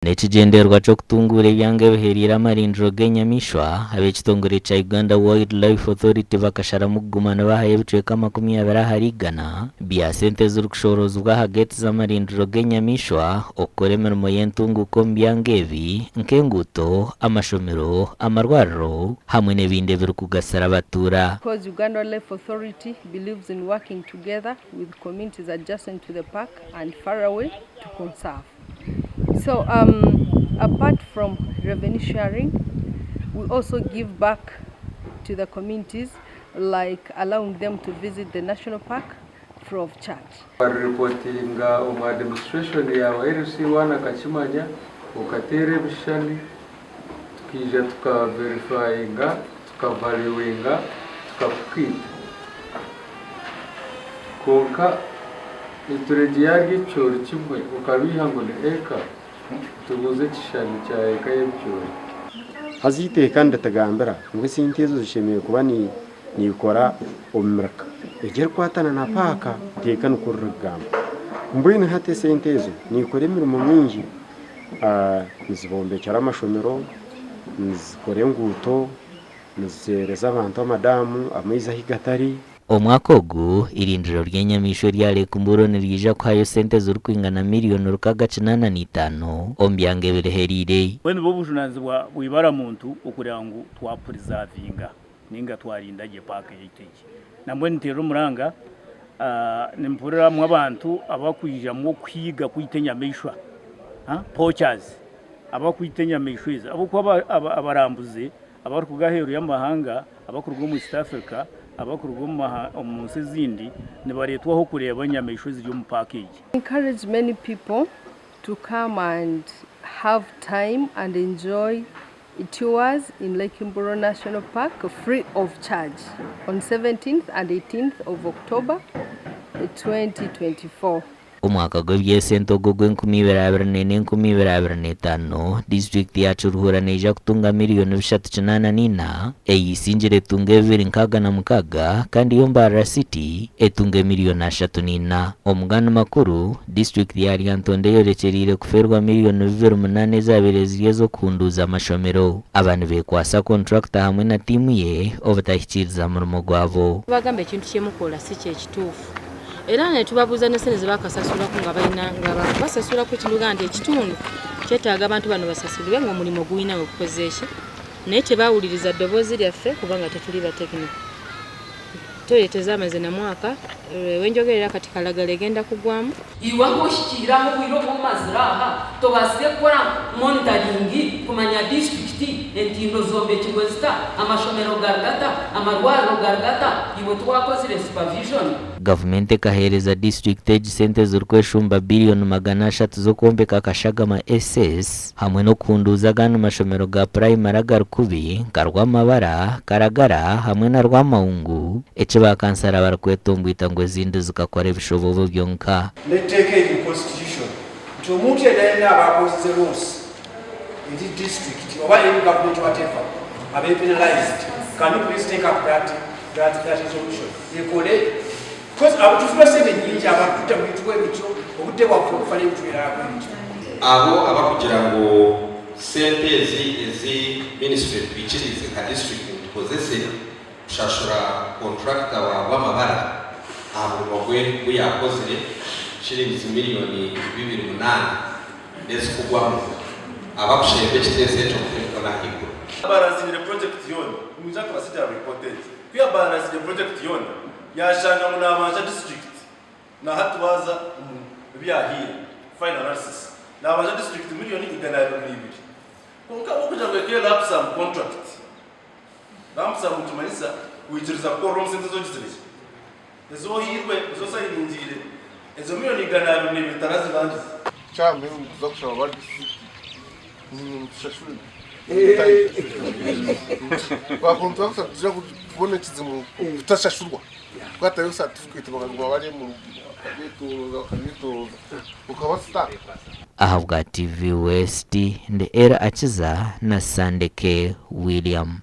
nekigendererwa cyo kutungura ebyange biherire amarindiro g'enyamaishwa ab'ekitongore kya Uganda Wildlife Authority bakasharamu kugumana bahaye ebicweka 20 ahari 100 bya sente z'orukushoorozibwa hagati z'amarindiro g'enyamaishwa okukora emirimo y'entunguko omu byange ebi nk'enguuto, amashomero, amarwariro hamwe n'ebindi ebirikugasira abatuura. Because Uganda Wildlife Authority believes in working together with communities adjacent to the park and far away to conserve. So apart from revenue sharing, we also give back to the communities, like allowing them to visit the national park free of charge. Reporting administration ya wairisi wana kachimanya ukatere bishani tukija tukaverifyinga tukavaluinga tukakukita konka iturege yaryo cyori kimwe ukabihangone eka tubuze kishani cya eka y'cyori haziteka ndatagambira ngo sintezo zishemeye kuba nikora omuraka egere kwatana na paka teka nukurugamba mbwene hate sentezo nikore imirimo myinshi nizibombekera amashomero nizikore nguto nizereza abantu amadamu amaiza higatari. Omwaka ogu irindiro ry'enyamaishwa rya Lake Mburo nirija kwayo sente z'orukwingana Miriyooni 85 omu byange ebiheerire. Bwene bw'obujunaanizibwa bwibara muntu okugira ngu twapurizavinga ninga twarinda gye paaka y'eiteki nambwe nitera omuranga nimpuriramu abantu abakwijamu okwiga kwita enyamaishwa poachers abakwita enyamaishwa ezi abokuba abarambuzi abarikuga heeru y'amahanga abakuruga omu East Africa abakuruga omu nsi ezindi nibareetwaho kureeba enyamaishwa ziri omu paaka egi. Encourage many people to come and have time and enjoy tours in Lake Mburo National Park free of charge on 17th and 18th of October 2024. Omwaka gw'ebyesente ogwo gw'N2024-2025 disitulikiti yacu Ruhura neija kutunga Miriyooni 384 eyisingire etunga 266 kandi yo Mbarara City etunga Miriyooni 34. Omugano makuru disitulikiti ya Lyantonde yorekyerire kuferwa Miriyooni 28 ezabire ziri ez'okuhunduuza amashomero. Abantu bekwasa contractor hamwe na tiimu ye obutakikiriza murimo gwabo. Bagamba ekintu kyemukola si kyekituufu. Era ne tubabuuza ne sente zebakasasulako nga balina nga basasula ku kibuga nti ekitundu kyetaaga abantu bano basasulibwe ng'omulimu gulina okukoza eki naye tebawuliriza ddoboozi lyaffe kubanga tetuli batekiniko. Toyeteza amazzi na mwaka wenjogerera kati kalagala egenda kugwamu iwango shikiraho bwiro bw'omaziraha tobasire kukora monitoringi kumanya disitulikiti entindo zombe kigwezita amashomero garagata amarwariro garagata iwe twakozire supervision. Gavumenti ekaheereza disitulikiti egi sente zirikweshumba Biriyooni 300 z'okwombeka akashagama SS hamwe n'okuhunduuza agandi mashomero ga primary agari kubi nka Rwampara, Karagara hamwe na Rwamawungu eki bakansara barikwetombyita ngu ezindi zikakora ebishobobo byonka. Netteeka eri constitution nti omuntu yenna abakozese losi eri district oba eri government whatever abe penalized. Can you please take up that resolution? Ekole because abutufuna sente nyingi abakuta mu bitwe bityo obudde bwaffe okufana ebitwera ebityo abo abakugira ngo sente ezi ministry twikirize ka district tukozese kushashura contractor wa Rwampara abo bagwe yakozere shilingi Miriyooni 28 nezikugwamu abakushembe kiteze cyo kufuna hiko barazire project yone umuza kubasita reported kuya barazire project yone yashanga munabanja district na hatubaza byahira final analysis na abanja district Miriyooni 200 konka okuja kwekera lapsam contract lapsam mutumanisa witiriza ko rom sente zo gizire ezo hirwe zo sayinzire ezo Miriyooni 200 bitarazi bangize cyambe uzokushaba bari shashuri kwa kontu akusatira kubona kizimu tutashashurwa kwatayo certificate bagwa bari mu kabito ukabasta. Aha bwa TV West ndi era akiza na Sandeke William.